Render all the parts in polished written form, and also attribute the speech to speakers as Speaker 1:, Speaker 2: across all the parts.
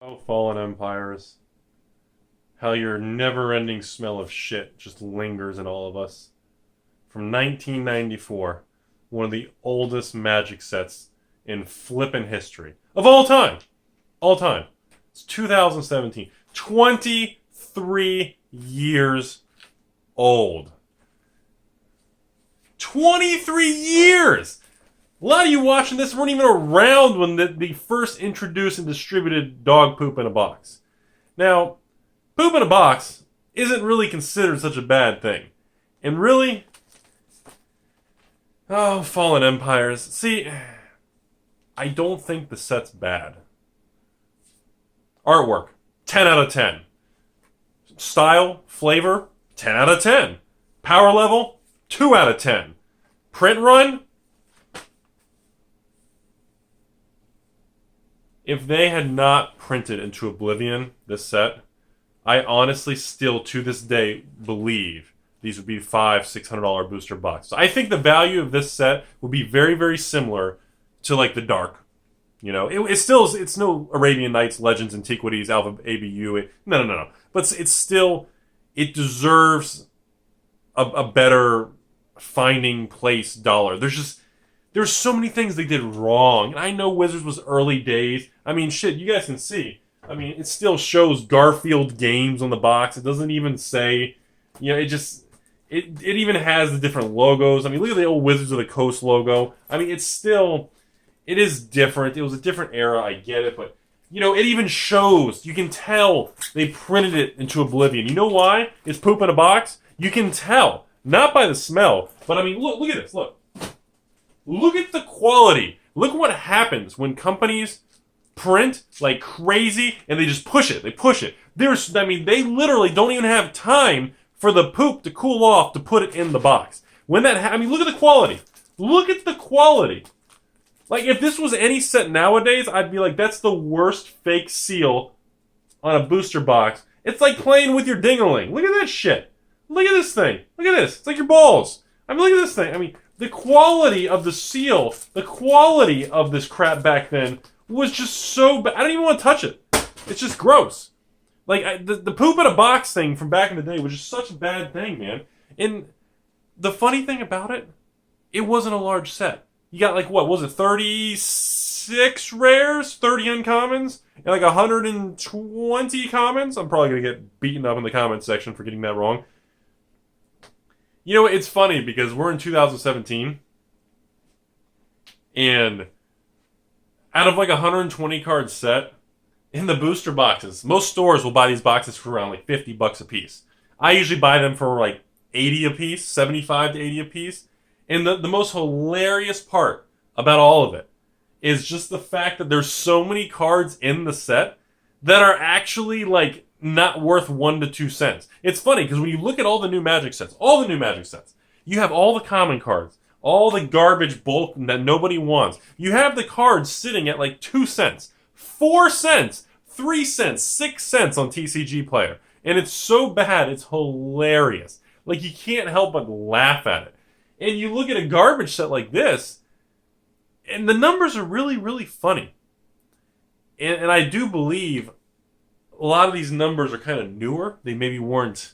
Speaker 1: Oh, fallen empires. How your never-ending smell of shit just lingers in all of us. From 1994, one of the oldest Magic sets in flippin' history. Of all time! All time. It's 2017. 23 years old. 23 years! A lot of you watching this weren't even around when the first introduced and distributed dog poop in a box. Now, poop in a box isn't really considered such a bad thing. And really, oh, Fallen Empires. See, I don't think the set's bad. Artwork, 10 out of 10. Style, flavor, 10 out of 10. Power level, 2 out of 10. Print run, if they had not printed into Oblivion this set, I honestly still to this day believe these would be $500-600 booster boxes. I think the value of this set would be very, very similar to like the Dark. You know, it's no Arabian Nights, Legends, Antiquities, Alpha ABU. No. But it's still, it deserves a better finding place dollar. There's so many things they did wrong. And I know Wizards was early days. I mean, shit, you guys can see. I mean, it still shows Garfield Games on the box. It doesn't even say, you know, it even has the different logos. I mean, look at the old Wizards of the Coast logo. I mean, it is different. It was a different era, I get it, but, you know, it even shows. You can tell they printed it into Oblivion. You know why? It's poop in a box? You can tell. Not by the smell, but I mean, look at this, look. Look at the quality. Look what happens when companies print like crazy and they just push it. They push it. They literally don't even have time for the poop to cool off to put it in the box. When that look at the quality. Look at the quality. Like, if this was any set nowadays, I'd be like, that's the worst fake seal on a booster box. It's like playing with your ding-a-ling. Look at that shit. Look at this thing. Look at this. It's like your balls. I mean, look at this thing. I mean, the quality of the seal, the quality of this crap back then was just so bad. I don't even want to touch it. It's just gross. Like, the poop in a box thing from back in the day was just such a bad thing, man. And the funny thing about it, it wasn't a large set. You got, like, what was it, 36 rares, 30 uncommons, and like 120 commons? I'm probably going to get beaten up in the comments section for getting that wrong. You know, it's funny because we're in 2017, and out of like a 120 card set, in the booster boxes, most stores will buy these boxes for around like $50 a piece. I usually buy them for like 80 a piece, 75 to 80 a piece. And the most hilarious part about all of it is just the fact that there's so many cards in the set that are actually like not worth 1 to 2 cents. It's funny because when you look at all the new Magic sets, you have all the common cards, all the garbage bulk that nobody wants. You have the cards sitting at like 2 cents, 4 cents, 3 cents, 6 cents on TCG Player. And it's so bad, it's hilarious. Like, you can't help but laugh at it. And you look at a garbage set like this, and the numbers are really, really funny. And I do believe a lot of these numbers are kind of newer. They maybe weren't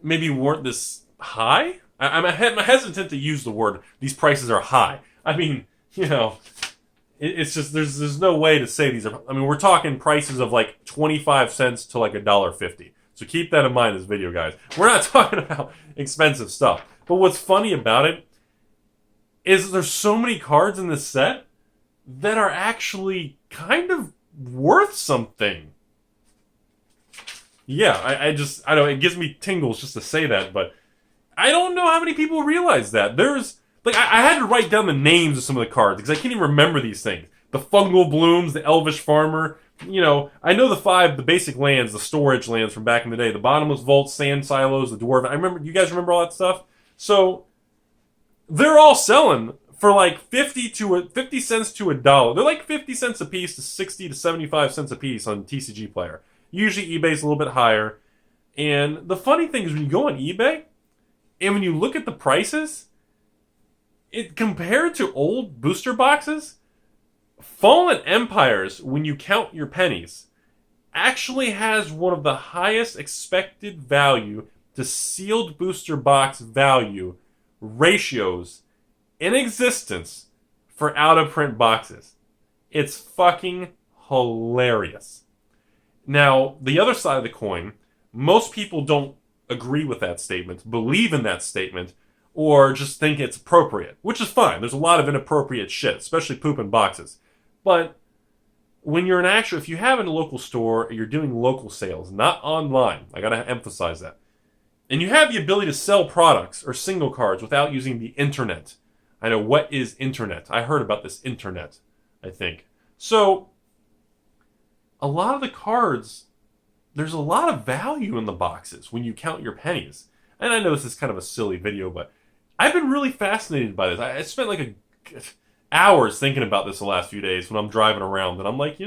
Speaker 1: this high. I'm hesitant to use the word, these prices are high. I mean, you know, it's just, there's no way to say these are, I mean, we're talking prices of like 25 cents to like $1.50. So keep that in mind in this video, guys. We're not talking about expensive stuff. But what's funny about it is there's so many cards in this set that are actually kind of worth something. Yeah, I know, it gives me tingles just to say that, but I don't know how many people realize that. There's, like, I had to write down the names of some of the cards because I can't even remember these things. The Fungal Blooms, the Elvish Farmer, you know, I know the basic lands, the storage lands from back in the day, the Bottomless Vaults, Sand Silos, the Dwarven. I remember, you guys remember all that stuff? So, they're all selling for like 50 cents to $1. They're like 50 cents a piece to 60 to 75 cents a piece on TCG Player. Usually eBay's a little bit higher. And the funny thing is when you go on eBay, and when you look at the prices, it compared to old booster boxes, Fallen Empires, when you count your pennies, actually has one of the highest expected value to sealed booster box value ratios in existence for out-of-print boxes. It's fucking hilarious. Now, the other side of the coin, most people don't agree with that statement, believe in that statement, or just think it's appropriate, which is fine. There's a lot of inappropriate shit, especially poop in boxes. But when you're if you have a local store, you're doing local sales, not online. I gotta emphasize that. And you have the ability to sell products or single cards without using the internet. I know, what is internet? I heard about this internet, I think. So, a lot of the cards, there's a lot of value in the boxes when you count your pennies. And I know this is kind of a silly video, but I've been really fascinated by this. I spent like hours thinking about this the last few days when I'm driving around. And I'm like,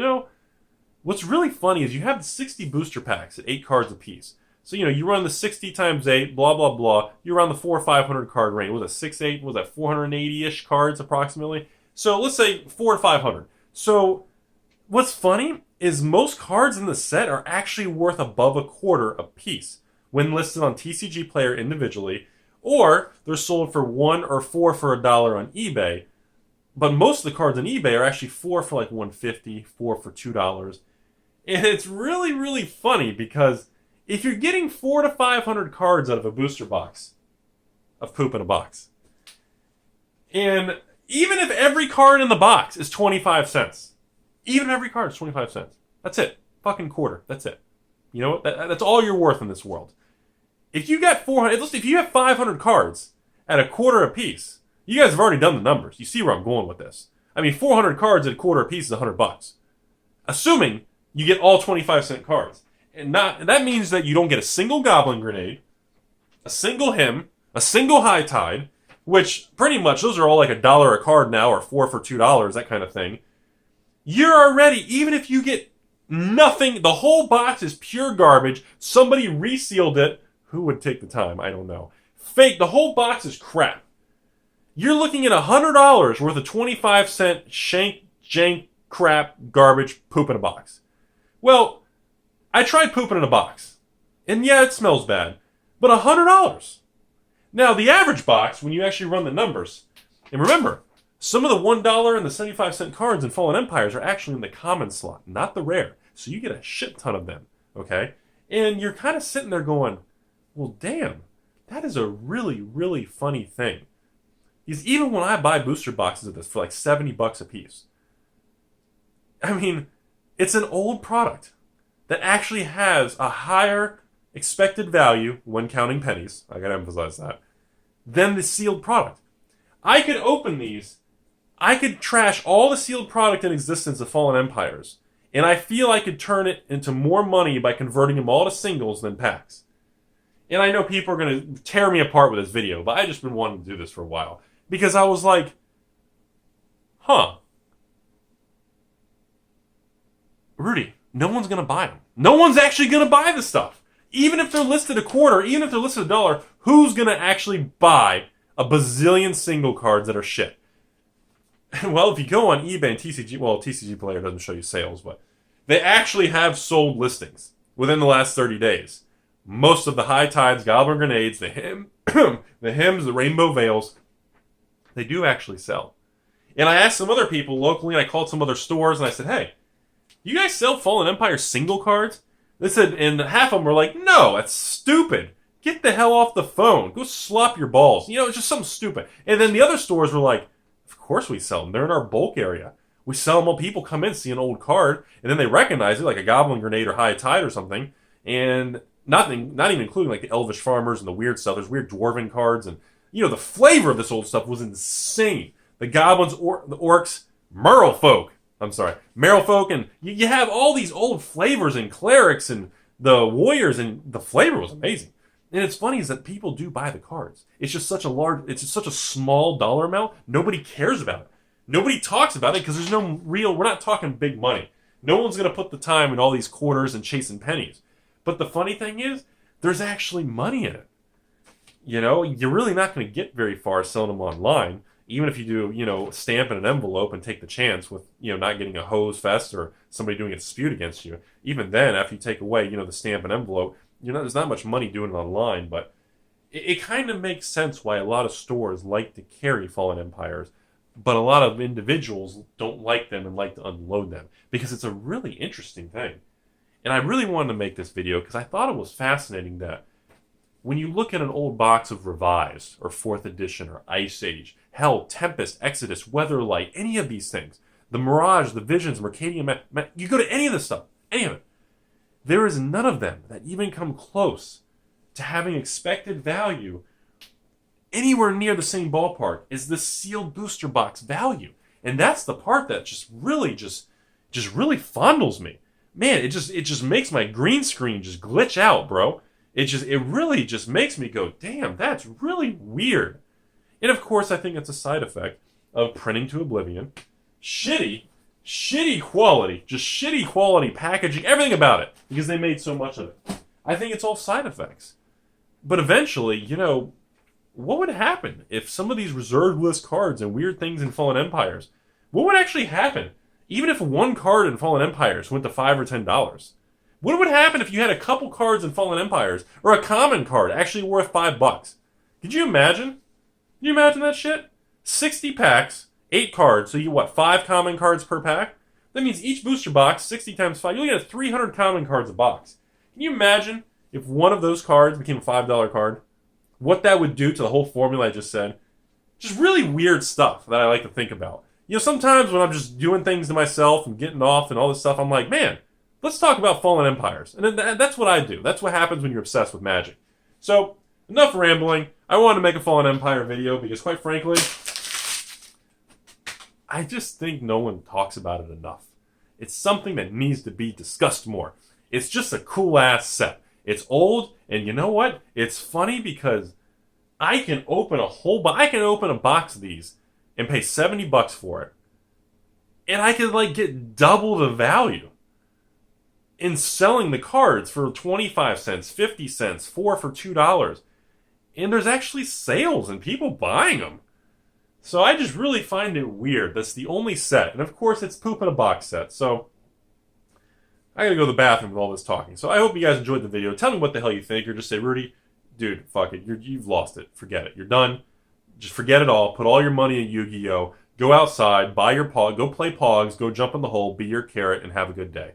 Speaker 1: what's really funny is you have the 60 booster packs at 8 cards apiece. So, you run the 60 times 8, blah, blah, blah. You run the 400 or 500 card range. Was it 6, 8? Was that 480-ish cards approximately? So let's say 400 to 500. So what's funny is most cards in the set are actually worth above a quarter a piece when listed on TCG Player individually, or they're sold for 1 or 4 for $1 on eBay. But most of the cards on eBay are actually 4 for like $1.50, 4 for $2. And it's really, really funny because if you're getting 400 to 500 cards out of a booster box of poop in a box, and even if every card in the box is 25 cents, even if every card is 25 cents, that's it. Fucking quarter. That's it. You know what? That's all you're worth in this world. If you got 400, if you have 500 cards at a quarter a piece, you guys have already done the numbers. You see where I'm going with this. I mean, 400 cards at a quarter a piece is $100. Assuming you get all 25-cent cards. And that means that you don't get a single Goblin Grenade, a single Hymn, a single High Tide, which pretty much those are all like $1 a card now, or 4 for $2, that kind of thing. You're already, even if you get nothing, the whole box is pure garbage, somebody resealed it, who would take the time? I don't know. Fake, the whole box is crap. You're looking at $100 worth of 25-cent shank, jank, crap, garbage, poop in a box. Well, I tried pooping in a box. And yeah, it smells bad. But $100. Now, the average box, when you actually run the numbers, and remember, some of the $1 and the 75-cent cards in Fallen Empires are actually in the common slot, not the rare. So you get a shit ton of them, okay? And you're kind of sitting there going, well, damn, that is a really, really funny thing. Because even when I buy booster boxes of this for like $70 a piece, I mean, it's an old product that actually has a higher expected value when counting pennies, I gotta emphasize that, than the sealed product. I could open these, I could trash all the sealed product in existence of Fallen Empires, and I feel I could turn it into more money by converting them all to singles than packs. And I know people are going to tear me apart with this video, but I just been wanting to do this for a while. Because I was like, Rudy, no one's going to buy them. No one's actually going to buy the stuff. Even if they're listed a quarter, even if they're listed $1, who's going to actually buy a bazillion single cards that are shit? Well, if you go on eBay and TCG, well, TCG Player doesn't show you sales, but they actually have sold listings within the last 30 days. Most of the High Tides, Goblin Grenades, the Hymns, the Rainbow Veils, they do actually sell. And I asked some other people locally, and I called some other stores, and I said, hey, you guys sell Fallen Empire single cards? They said, and half of them were like, no, that's stupid. Get the hell off the phone. Go slop your balls. It's just something stupid. And then the other stores were like, of course we sell them. They're in our bulk area. We sell them when people come in, see an old card, and then they recognize it, like a Goblin Grenade or High Tide or something, and not even including like the Elvish Farmers and the weird stuff. There's weird Dwarven cards, and the flavor of this old stuff was insane. The Goblins, the Orcs, Merfolk, and you have all these old flavors and clerics and the warriors, and the flavor was amazing. And it's funny is that people do buy the cards. It's just such a small dollar amount. Nobody cares about it. Nobody talks about it because there's no real, we're not talking big money. No one's going to put the time in all these quarters and chasing pennies. But the funny thing is, there's actually money in it. You're really not going to get very far selling them online. even if you do, stamp in an envelope and take the chance with, not getting a hose fest or somebody doing a dispute against you, even then, after you take away, the stamp and envelope, there's not much money doing it online, but it kind of makes sense why a lot of stores like to carry Fallen Empires, but a lot of individuals don't like them and like to unload them because it's a really interesting thing. And I really wanted to make this video because I thought it was fascinating that when you look at an old box of Revised or 4th Edition or Ice Age, hell, Tempest, Exodus, Weatherlight, any of these things, the Mirage, the Visions, Mercadian, you go to any of this stuff, any of it, there is none of them that even come close to having expected value anywhere near the same ballpark as the sealed booster box value. And that's the part that just really fondles me. Man, it just makes my green screen just glitch out, bro. It really just makes me go, damn, that's really weird. And of course, I think it's a side effect of printing to oblivion. Shitty quality, just shitty quality packaging, everything about it, because they made so much of it. I think it's all side effects. But eventually, what would happen if some of these reserved list cards and weird things in Fallen Empires, what would actually happen? Even if one card in Fallen Empires went to $5 or $10, what would happen if you had a couple cards in Fallen Empires, or a common card actually worth $5? Could you imagine? Can you imagine that shit? 60 packs, 8 cards, so you 5 common cards per pack? That means each booster box, 60 times 5, you'll get 300 common cards a box. Can you imagine if one of those cards became a $5 card? What that would do to the whole formula I just said? Just really weird stuff that I like to think about. Sometimes when I'm just doing things to myself and getting off and all this stuff, I'm like, man, let's talk about Fallen Empires. And that's what I do. That's what happens when you're obsessed with Magic. So, enough rambling. I wanted to make a Fallen Empire video because, quite frankly, I just think no one talks about it enough. It's something that needs to be discussed more. It's just a cool-ass set. It's old, and you know what? It's funny because I can open a box of these and pay $70 for it. And I could, get double the value in selling the cards for 25 cents, 50 cents, 4 for $2. And there's actually sales and people buying them. So I just really find it weird. That's the only set. And of course, it's poop in a box set. So I gotta go to the bathroom with all this talking. So I hope you guys enjoyed the video. Tell me what the hell you think. Or just say, Rudy, dude, fuck it. You've lost it. Forget it. You're done. Just forget it all. Put all your money in Yu-Gi-Oh! Go outside, buy your Pog, go play Pogs, go jump in the hole, be your carrot, and have a good day.